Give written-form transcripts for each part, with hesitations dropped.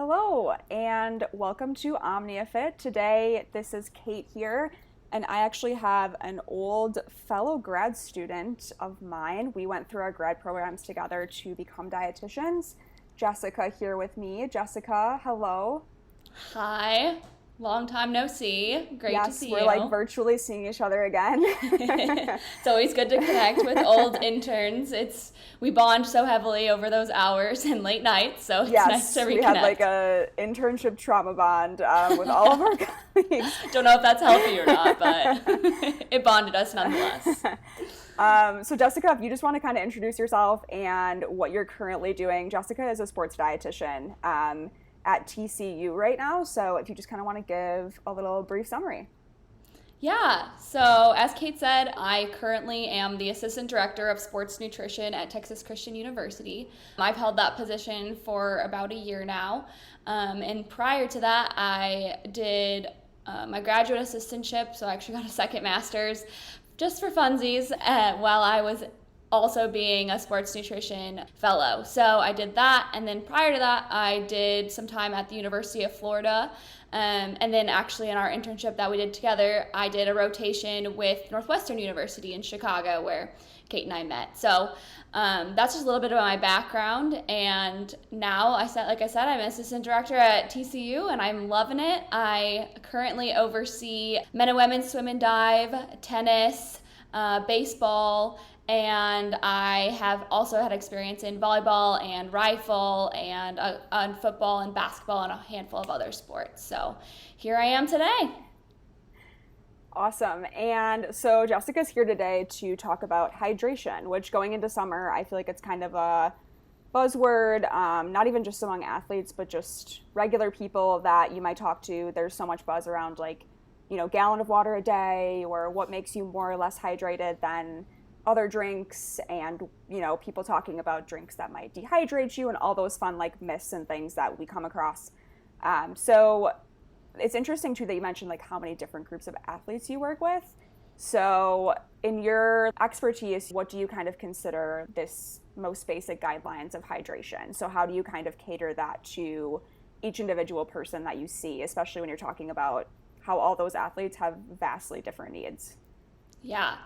Hello, and welcome to OmniaFit. Today, this is Kate here, and I actually have an old fellow grad student of mine. We went through our grad programs together to become dietitians. Jessica here with me. Jessica, hello. Hi, long time no see. Great to see Yes, we're you. like virtually seeing each other again. It's always good to connect with old interns. We bond so heavily over those hours and late nights, so it's nice to reconnect. We had like a internship trauma bond with all of our colleagues. Don't know if that's healthy or not, but it bonded us nonetheless. So Jessica, if you just want to kind of introduce yourself and what you're currently doing. Jessica is a sports dietitian at TCU right now, so if you just kind of want to give a little brief summary. Yeah, so as Kate said, I currently am the Assistant Director of Sports Nutrition at Texas Christian University. I've held that position for about a year now, and prior to that, I did my graduate assistantship, so I actually got a second master's just for funsies while I was also being a sports nutrition fellow. So I did that, and then prior to that, I did some time at the University of Florida. And then actually in our internship that we did together, I did a rotation with Northwestern University in Chicago where Kate and I met. So that's just a little bit about my background. And now, like I said, I'm an assistant director at TCU and I'm loving it. I currently oversee men and women's swim and dive, tennis, baseball, and I have also had experience in volleyball and rifle and on football and basketball and a handful of other sports. So here I am today. Awesome. And so Jessica's here today to talk about hydration, which going into summer, I feel like it's kind of a buzzword, not even just among athletes, but just regular people that you might talk to. There's so much buzz around gallon of water a day or what makes you more or less hydrated than other drinks, and people talking about drinks that might dehydrate you and all those fun myths and things that we come across. So it's interesting too that you mentioned how many different groups of athletes you work with. So in your expertise, what do you kind of consider this most basic guidelines of hydration? So how do you kind of cater that to each individual person that you see, especially when you're talking about how all those athletes have vastly different needs? Yeah.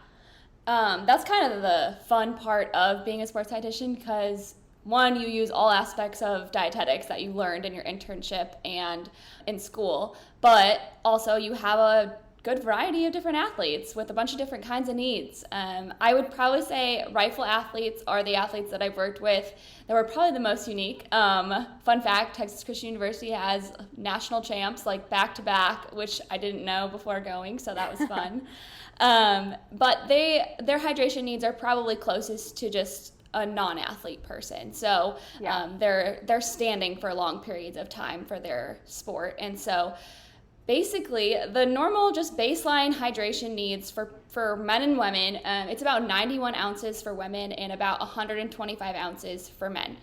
That's kind of the fun part of being a sports dietitian because one, you use all aspects of dietetics that you learned in your internship and in school, but also you have a good variety of different athletes with a bunch of different kinds of needs. I would probably say rifle athletes are the athletes that I've worked with that were probably the most unique. Fun fact, Texas Christian University has national champs back to back, which I didn't know before going, so that was fun. But their hydration needs are probably closest to just a non-athlete person. So they're standing for long periods of time for their sport. And so basically the normal just baseline hydration needs for men and women, it's about 91 ounces for women and about 125 ounces for men.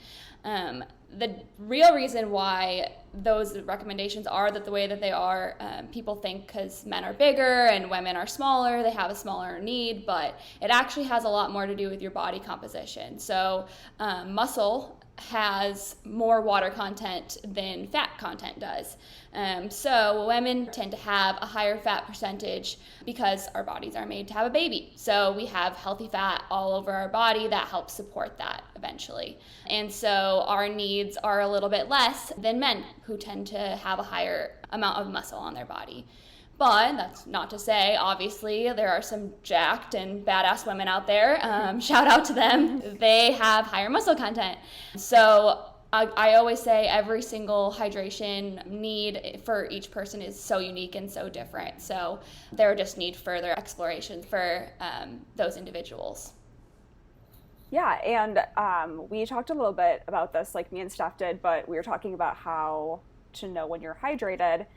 The real reason why those recommendations are the way that they are, people think because men are bigger and women are smaller, they have a smaller need, but it actually has a lot more to do with your body composition. So muscle has more water content than fat content does. So women tend to have a higher fat percentage because our bodies are made to have a baby. So we have healthy fat all over our body that helps support that eventually. And so our needs are a little bit less than men who tend to have a higher amount of muscle on their body. But that's not to say, obviously, there are some jacked and badass women out there. Shout out to them. They have higher muscle content. So I always say every single hydration need for each person is so unique and so different. So there just need further exploration for those individuals. Yeah, and we talked a little bit about this, me and Steph did, but we were talking about how to know when you're hydrated.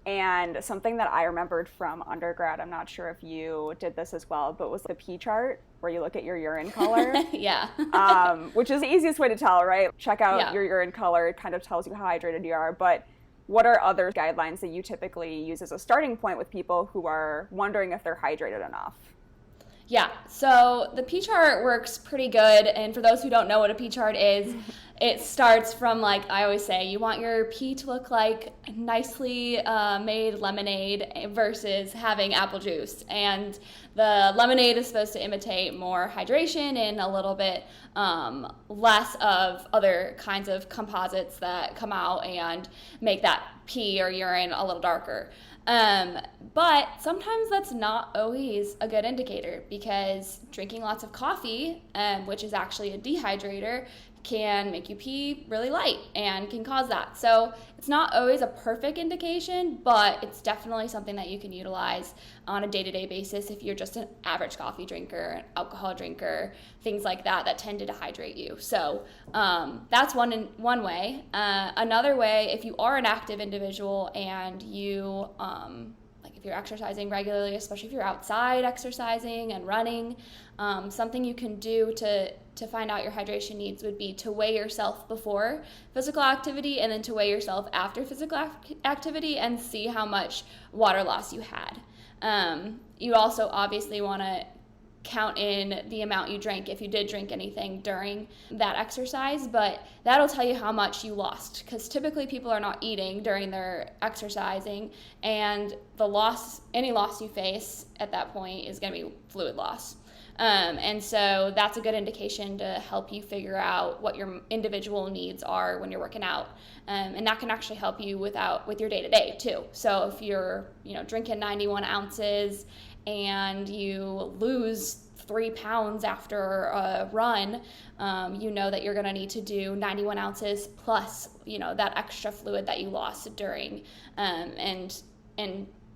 And something that I remembered from undergrad, I'm not sure if you did this as well, but was the P chart where you look at your urine color. Yeah. Which is the easiest way to tell, right? Check out your urine color. It kind of tells you how hydrated you are. But what are other guidelines that you typically use as a starting point with people who are wondering if they're hydrated enough? Yeah, so the P chart works pretty good. And for those who don't know what a P chart is, it starts from, like I always say, you want your pee to look like nicely made lemonade versus having apple juice. And the lemonade is supposed to imitate more hydration and a little bit less of other kinds of composites that come out and make that pee or urine a little darker. But sometimes that's not always a good indicator, because drinking lots of coffee, which is actually a dehydrator, can make you pee really light and can cause that. So it's not always a perfect indication, but it's definitely something that you can utilize on a day-to-day basis if you're just an average coffee drinker, an alcohol drinker, things like that that tend to dehydrate you. So that's one way. Another way, if you are an active individual and you like if you're exercising regularly, especially if you're outside exercising and running, something you can do to find out your hydration needs would be to weigh yourself before physical activity and then to weigh yourself after physical activity and see how much water loss you had. You also obviously want to count in the amount you drank if you did drink anything during that exercise, but that'll tell you how much you lost, because typically people are not eating during their exercising, and any loss you face at that point is going to be fluid loss. And so that's a good indication to help you figure out what your individual needs are when you're working out. And that can actually help you with your day-to-day too. So if you're drinking 91 ounces and you lose 3 pounds after a run, that you're going to need to do 91 ounces plus that extra fluid that you lost during. And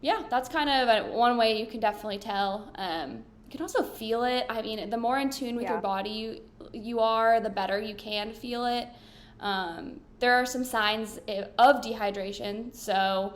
yeah, that's kind of one way you can definitely tell. You can also feel it. I mean, the more in tune with your body you are, the better you can feel it. There are some signs of dehydration. So,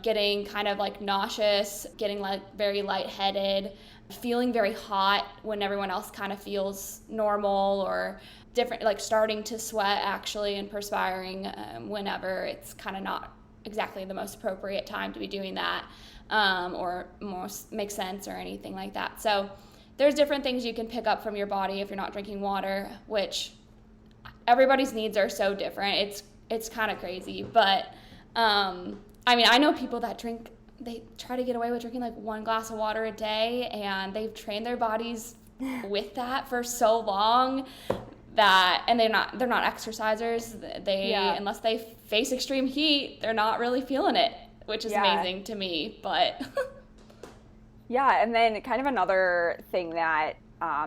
getting kind of like nauseous, getting like very lightheaded, feeling very hot when everyone else kind of feels normal, or different, like starting to sweat actually and perspiring whenever it's kind of not exactly the most appropriate time to be doing that. Or most makes sense or anything like that. So there's different things you can pick up from your body if you're not drinking water, which everybody's needs are so different. It's kind of crazy. But I know people that they try to get away with drinking like 1 glass of water a day, and they've trained their bodies with that for so long and they're not exercisers. Unless they face extreme heat, they're not really feeling it, which is amazing to me, but. Yeah, and then kind of another thing that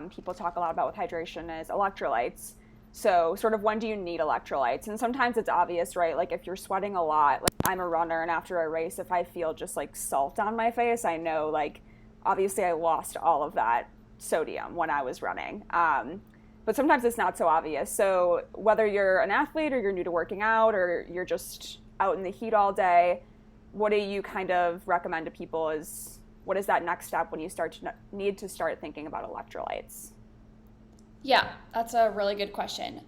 people talk a lot about with hydration is electrolytes. So sort of when do you need electrolytes? And sometimes it's obvious, right? Like if you're sweating a lot, like I'm a runner, and after a race, if I feel just like salt on my face, I know like obviously I lost all of that sodium when I was running. But sometimes it's not so obvious. So whether you're an athlete or you're new to working out or you're just out in the heat all day, what do you kind of recommend to people what is that next step when you need to start thinking about electrolytes? Yeah, that's a really good question.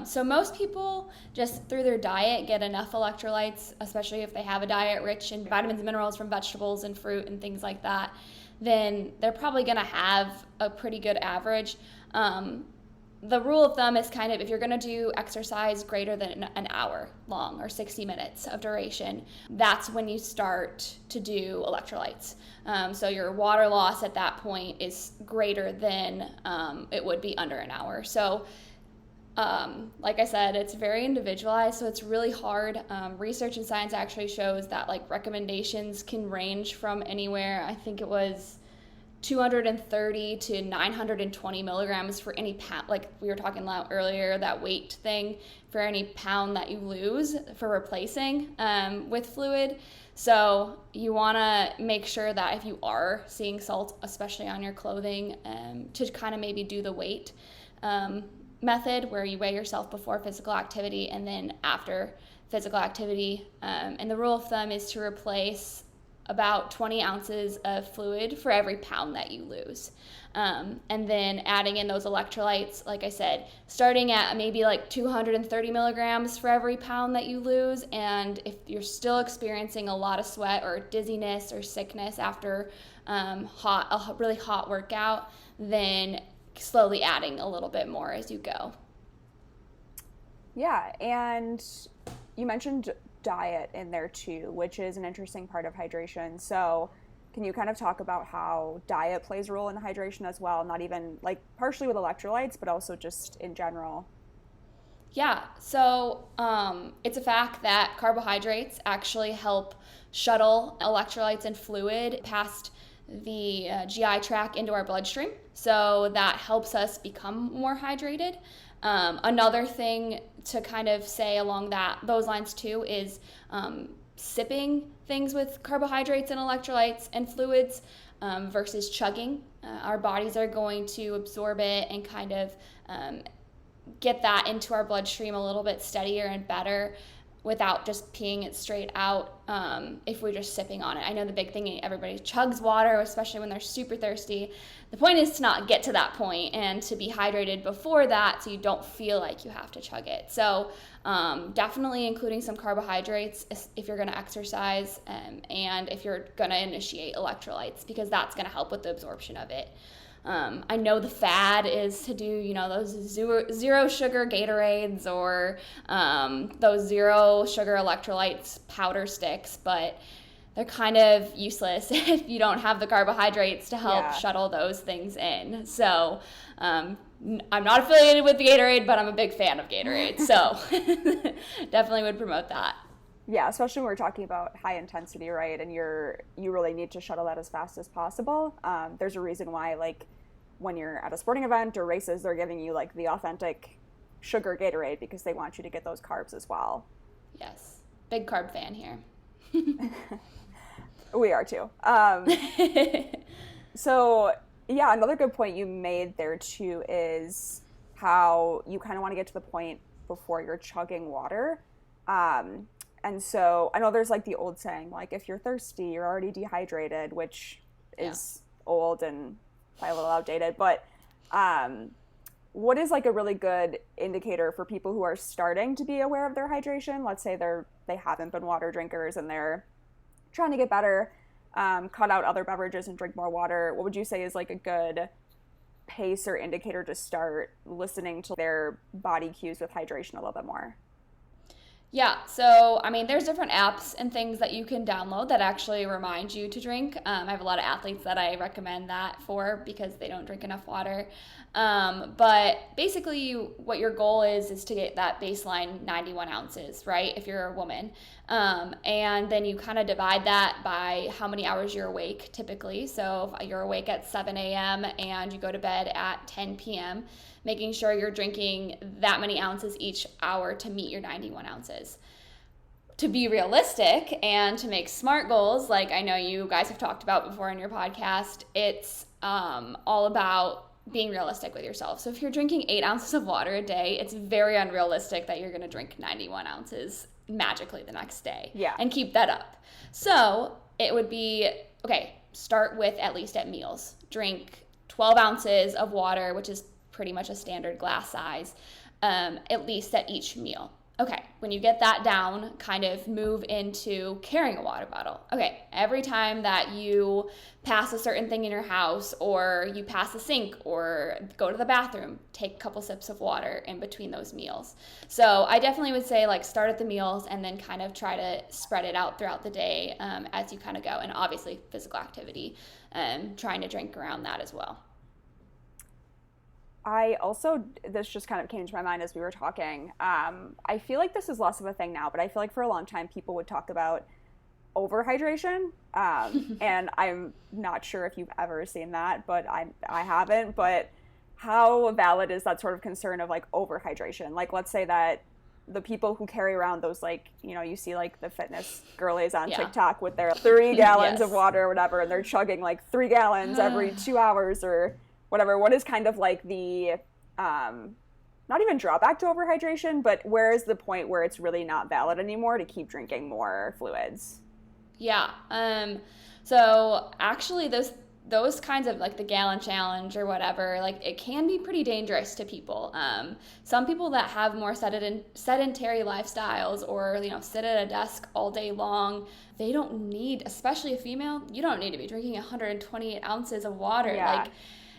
So most people just through their diet get enough electrolytes, especially if they have a diet rich in vitamins and minerals from vegetables and fruit and things like that, then they're probably going to have a pretty good average. The rule of thumb is kind of if you're going to do exercise greater than an hour long or 60 minutes of duration, that's when you start to do electrolytes. So your water loss at that point is greater than it would be under an hour. So like I said, it's very individualized, so it's really hard. Research and science actually shows that like recommendations can range from anywhere, I think it was 230 to 920 milligrams for any pound, like we were talking about earlier, that weight thing, for any pound that you lose for replacing with fluid. So you want to make sure that if you are seeing salt, especially on your clothing, to kind of maybe do the weight method where you weigh yourself before physical activity and then after physical activity. And the rule of thumb is to replace about 20 ounces of fluid for every pound that you lose. And then adding in those electrolytes, like I said, starting at maybe like 230 milligrams for every pound that you lose. And if you're still experiencing a lot of sweat or dizziness or sickness after a really hot workout, then slowly adding a little bit more as you go. Yeah, and you mentioned diet in there too, which is an interesting part of hydration. So can you kind of talk about how diet plays a role in hydration as well? Not even like partially with electrolytes, but also just in general. Yeah, so it's a fact that carbohydrates actually help shuttle electrolytes and fluid past the GI tract into our bloodstream. So that helps us become more hydrated. Another thing to kind of say along those lines too is sipping things with carbohydrates and electrolytes and fluids versus chugging. Our bodies are going to absorb it and kind of get that into our bloodstream a little bit steadier and better without just peeing it straight out if we're just sipping on it. I know the big thing, everybody chugs water, especially when they're super thirsty. The point is to not get to that point and to be hydrated before that so you don't feel like you have to chug it. So definitely including some carbohydrates if you're going to exercise and if you're going to initiate electrolytes, because that's going to help with the absorption of it. I know the fad is to do, those zero sugar Gatorades or those zero sugar electrolytes powder sticks, but they're kind of useless if you don't have the carbohydrates to help shuttle those things in. So I'm not affiliated with the Gatorade, but I'm a big fan of Gatorade. So definitely would promote that. Yeah, especially when we're talking about high intensity, right? And you really need to shuttle that as fast as possible. There's a reason why, like, when you're at a sporting event or races, they're giving you like the authentic sugar Gatorade because they want you to get those carbs as well. Yes, big carb fan here. We are too. So yeah, another good point you made there too is how you kind of want to get to the point before you're chugging water. And so I know there's like the old saying, like, if you're thirsty, you're already dehydrated, which is old and probably a little outdated. But what is like a really good indicator for people who are starting to be aware of their hydration? Let's say they haven't been water drinkers and they're trying to get better, cut out other beverages and drink more water. What would you say is like a good pace or indicator to start listening to their body cues with hydration a little bit more? Yeah, so I mean, there's different apps and things that you can download that actually remind you to drink. I have a lot of athletes that I recommend that for because they don't drink enough water. But basically, what your goal is to get that baseline 91 ounces, right? If you're a woman. And then you kind of divide that by how many hours you're awake typically. So if you're awake at 7 a.m. and you go to bed at 10 p.m., making sure you're drinking that many ounces each hour to meet your 91 ounces. To be realistic and to make smart goals, like I know you guys have talked about before in your podcast, it's all about being realistic with yourself. So if you're drinking 8 ounces of water a day, it's very unrealistic that you're going to drink 91 ounces magically the next day and keep that up. So it would be, start with at least at meals. Drink 12 ounces of water, which is pretty much a standard glass size, at least at each meal. Okay, when you get that down, kind of move into carrying a water bottle. Okay, every time that you pass a certain thing in your house or you pass a sink or go to the bathroom, take a couple sips of water in between those meals. So I definitely would say like start at the meals and then kind of try to spread it out throughout the day as you kind of go. And obviously physical activity, trying to drink around that as well. This just kind of came to my mind as we were talking. I feel like this is less of a thing now, but I feel like for a long time people would talk about overhydration. And I'm not sure if you've ever seen that, but I haven't. But how valid is that sort of concern of like overhydration? Like, let's say that the people who carry around those, like, you see like the fitness girlies on TikTok with their 3 gallons of water or whatever, and they're chugging like 3 gallons every 2 hours or whatever. What is kind of like the, not even drawback to overhydration, but where is the point where it's really not valid anymore to keep drinking more fluids? Yeah. So actually those kinds of like the gallon challenge or whatever, like it can be pretty dangerous to people. Some people that have more sedentary lifestyles or, sit at a desk all day long, they don't need, especially a female, you don't need to be drinking 128 ounces of water. Yeah. Like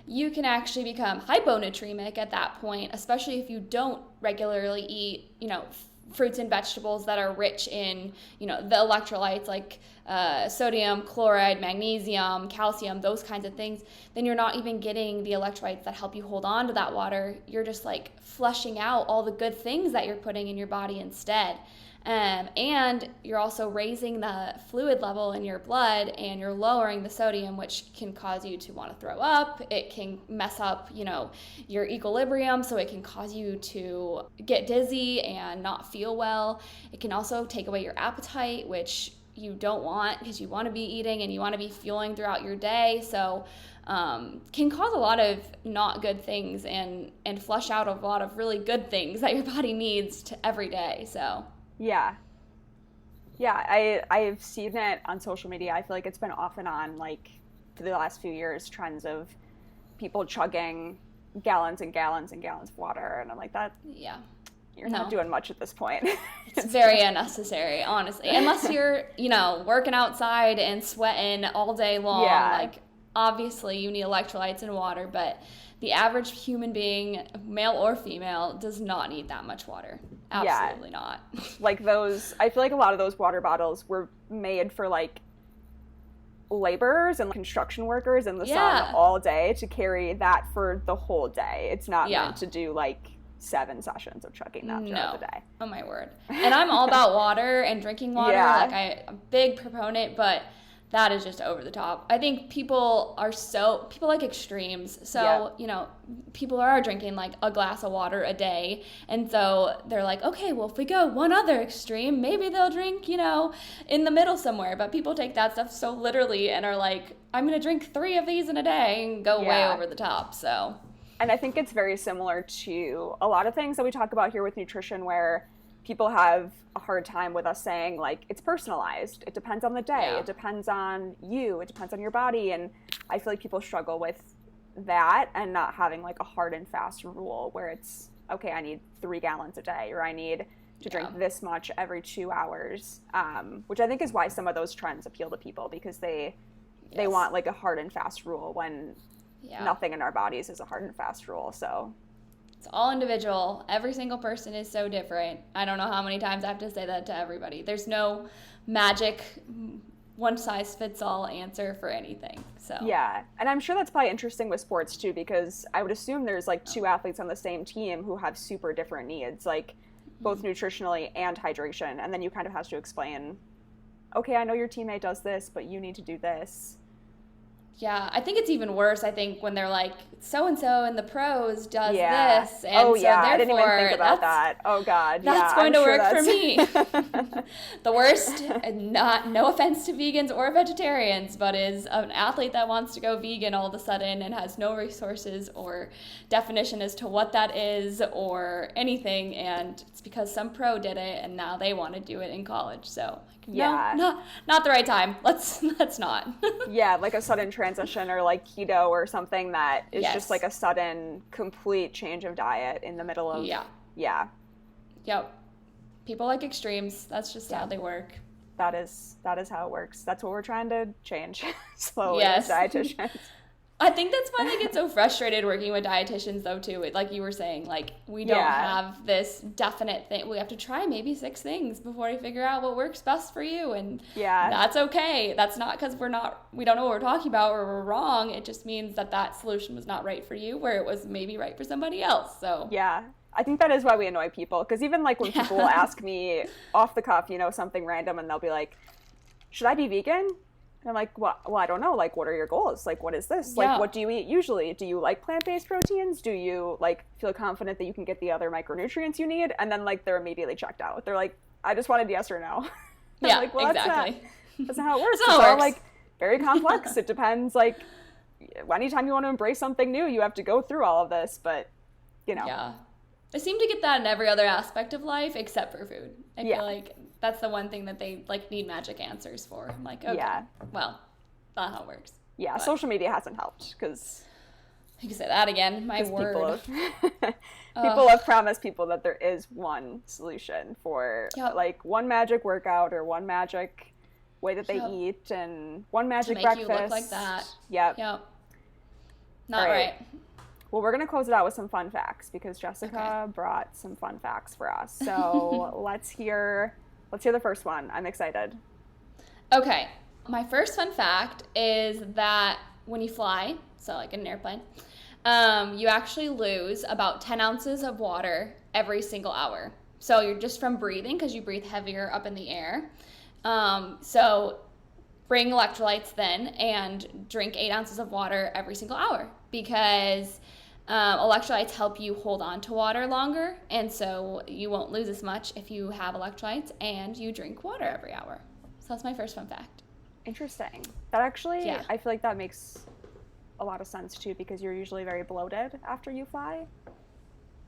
you can actually become hyponatremic at that point, especially if you don't regularly eat, fruits and vegetables that are rich in, the electrolytes like sodium, chloride, magnesium, calcium, those kinds of things. Then you're not even getting the electrolytes that help you hold on to that water. You're just like flushing out all the good things that you're putting in your body instead. And you're also raising the fluid level in your blood, and you're lowering the sodium, which can cause you to want to throw up. It can mess up, your equilibrium, so it can cause you to get dizzy and not feel well. It can also take away your appetite, which you don't want because you want to be eating and you want to be fueling throughout your day. So can cause a lot of not good things and flush out a lot of really good things that your body needs every day. So yeah, I've seen it on social media. I feel like it's been off and on, like, for the last few years, trends of people chugging gallons and gallons and gallons of water, and I'm like, you're not doing much at this point. It's very unnecessary, honestly, unless you're, working outside and sweating all day long. Yeah. Like, obviously you need electrolytes and water, but the average human being, male or female, does not need that much water. Absolutely not. Like I feel like a lot of those water bottles were made for like laborers and construction workers in the sun all day to carry that for the whole day. It's not meant to do like 7 sessions of chugging that throughout the day. Oh my word. And I'm all about water and drinking water. Like I'm a big proponent, but that is just over the top. I think people like extremes. So, people are drinking like a glass of water a day. And so they're like, okay, well, if we go one other extreme, maybe they'll drink, in the middle somewhere. But people take that stuff so literally and are like, I'm going to drink 3 of these in a day and go way over the top. So. And I think it's very similar to a lot of things that we talk about here with nutrition, where people have a hard time with us saying, like, it's personalized. It depends on the day. It depends on you. It depends on your body. And I feel like people struggle with that and not having like a hard and fast rule where it's, okay, I need 3 gallons a day, or I need to drink this much every 2 hours, which I think is why some of those trends appeal to people, because they want like a hard and fast rule when nothing in our bodies is a hard and fast rule. So it's all individual. Every single person is so different. I don't know how many times I have to say that to everybody. There's no magic one-size-fits-all answer for anything. So yeah, and I'm sure that's probably interesting with sports too, because I would assume there's like 2 athletes on the same team who have super different needs, like both nutritionally and hydration, and then you kind of have to explain, okay, I know your teammate does this, but you need to do this. Yeah, I think it's even worse, I think, when they're like, so-and-so in the pros does this. And I didn't even think about that. Oh, God. That's going to work for me. The worst, no offense to vegans or vegetarians, but is an athlete that wants to go vegan all of a sudden and has no resources or definition as to what that is or anything. And it's because some pro did it, and now they want to do it in college. So no, not the right time. Let's not. Yeah, like a sudden transition or like keto or something that is just like a sudden complete change of diet in the middle of Yep. People like extremes. That's just how they work. That is how it works. That's what we're trying to change slowly as dietitians. I think that's why I get so frustrated working with dietitians, though, too. Like you were saying, like, we don't have this definite thing. We have to try maybe 6 things before we figure out what works best for you. And that's okay. That's not because we don't know what we're talking about or we're wrong. It just means that solution was not right for you, where it was maybe right for somebody else. So yeah. I think that is why we annoy people. Because even like when people will ask me off the cuff, something random, and they'll be like, should I be vegan? And I'm like, well, I don't know. Like, what are your goals? Like, what is this? Like, what do you eat usually? Do you like plant-based proteins? Do you like feel confident that you can get the other micronutrients you need? And then like they're immediately checked out. They're like, I just wanted yes or no. Yeah, like, well, exactly. That's not how it works. It's all like very complex. It depends. Like, anytime you want to embrace something new, you have to go through all of this. But Yeah. I seem to get that in every other aspect of life except for food. I feel like That's the one thing that they like need magic answers for. I'm like, okay, Yeah. well, not how it works. Yeah, But social media hasn't helped because you can say that again. My word. People have promised people that there is one solution for like one magic workout or one magic way that they eat and one magic to make breakfast. you look like that. Yep. Not right. Well, we're going to close it out with some fun facts because Jessica brought some fun facts for us. So let's hear the first one. I'm excited. Okay. My first fun fact is that when you fly, so like in an airplane, you actually lose about 10 ounces of water every single hour. So you're just from breathing, because you breathe heavier up in the air. So bring electrolytes then and drink 8 ounces of water every single hour, because electrolytes help you hold on to water longer, and so you won't lose as much if you have electrolytes and you drink water every hour. So that's my first fun fact. Interesting. That actually, I feel like that makes a lot of sense too, because you're usually very bloated after you fly.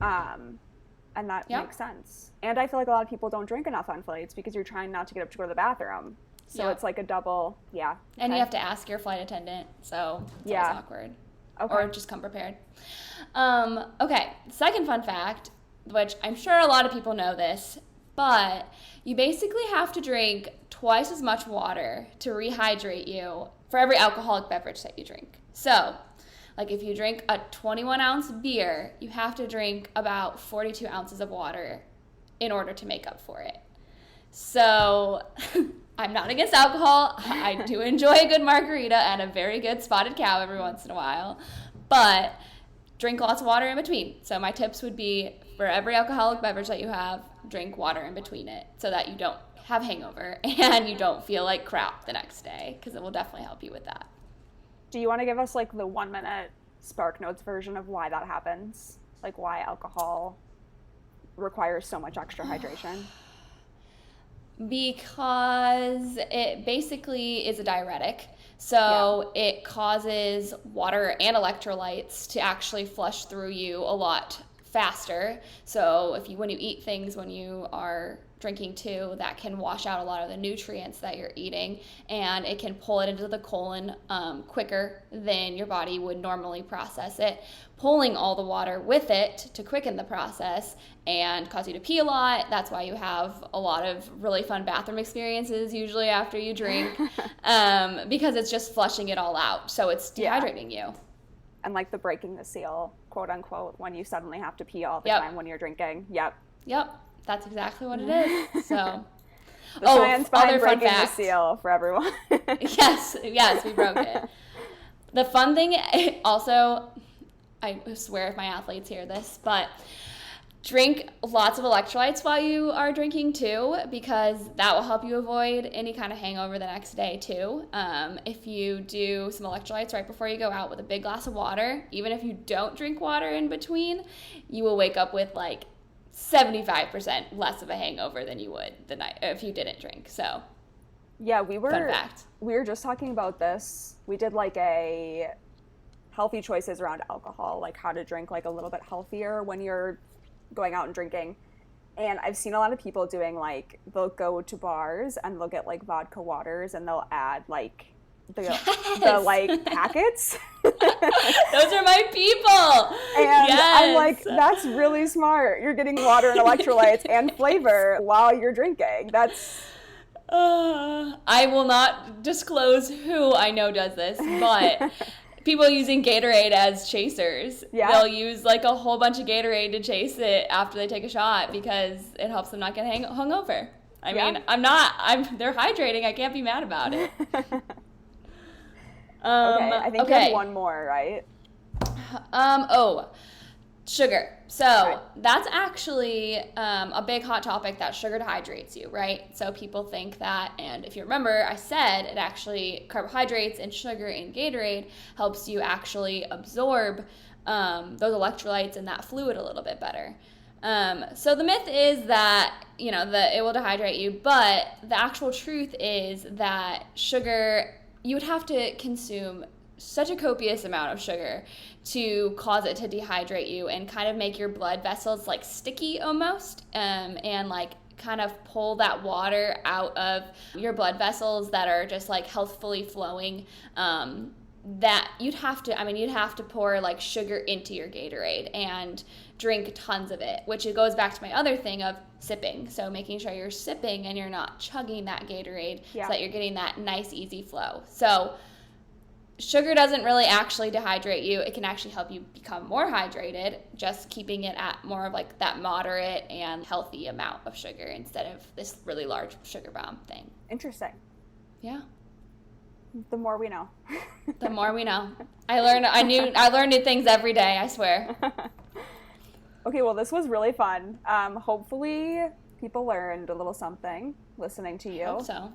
And that makes sense. And I feel like a lot of people don't drink enough on flights because you're trying not to get up to go to the bathroom. So it's like a double, And you have to ask your flight attendant, so it's always awkward. Okay. Or just come prepared. Okay, second fun fact, which I'm sure a lot of people know this, but you basically have to drink twice as much water to rehydrate you for every alcoholic beverage that you drink. So, like if you drink a 21-ounce beer, you have to drink about 42 ounces of water in order to make up for it. So, I'm not against alcohol. I do enjoy a good margarita and a very good spotted cow every once in a while, but drink lots of water in between. So my tips would be, for every alcoholic beverage that you have, drink water in between it so that you don't have hangover and you don't feel like crap the next day, because it will definitely help you with that. Do you want to give us like the 1-minute Spark Notes version of why that happens? Like why alcohol requires so much extra hydration? Because it basically is a diuretic. So it causes water and electrolytes to actually flush through you a lot faster. So when you eat things when you are drinking too, that can wash out a lot of the nutrients that you're eating, and it can pull it into the colon quicker than your body would normally process it, pulling all the water with it to quicken the process and cause you to pee a lot. That's why you have a lot of really fun bathroom experiences usually after you drink, because it's just flushing it all out. So it's dehydrating you. And like the breaking the seal, quote unquote, when you suddenly have to pee all the time when you're drinking. Yep. That's exactly what it is. So, the science behind breaking the seal for everyone. yes, we broke it. The fun thing also, I swear if my athletes hear this, but drink lots of electrolytes while you are drinking too, because that will help you avoid any kind of hangover the next day too. If you do some electrolytes right before you go out with a big glass of water, even if you don't drink water in between, you will wake up with like 75% less of a hangover than you would the night if you didn't drink. So fun fact. We were just talking about this. We did like a healthy choices around alcohol, like how to drink like a little bit healthier when you're going out and drinking. And I've seen a lot of people doing like, they'll go to bars and they'll get like vodka waters and they'll add like the like packets. Those are my people. And I'm like, that's really smart. You're getting water and electrolytes and flavor while you're drinking. That's I will not disclose who I know does this, but people using Gatorade as chasers. They'll use like a whole bunch of Gatorade to chase it after they take a shot because it helps them not get hungover. I mean, they're hydrating. I can't be mad about it. I think you have one more, right? Sugar. So that's actually a big hot topic, that sugar dehydrates you, right? So people think that, and if you remember, I said it actually, carbohydrates and sugar in Gatorade helps you actually absorb those electrolytes and that fluid a little bit better. So the myth is that, it will dehydrate you, but the actual truth is that sugar, you would have to consume such a copious amount of sugar to cause it to dehydrate you and kind of make your blood vessels like sticky almost, and like kind of pull that water out of your blood vessels that are just like healthfully flowing, that you'd have to pour like sugar into your Gatorade and drink tons of it, which it goes back to my other thing of sipping. So making sure you're sipping and you're not chugging that Gatorade, so that you're getting that nice easy flow. So sugar doesn't really actually dehydrate you. It can actually help you become more hydrated, just keeping it at more of like that moderate and healthy amount of sugar instead of this really large sugar bomb thing. Interesting. Yeah. The more we know. The more we know. I learn new things every day, I swear. Okay, well, this was really fun. Hopefully people learned a little something listening to you. I hope so.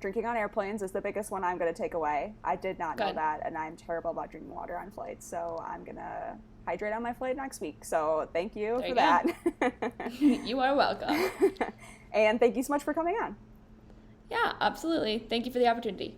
Drinking on airplanes is the biggest one I'm going to take away. I did not know that, and I'm terrible about drinking water on flights, so I'm going to hydrate on my flight next week. So thank you for that. You are welcome. And thank you so much for coming on. Yeah, absolutely. Thank you for the opportunity.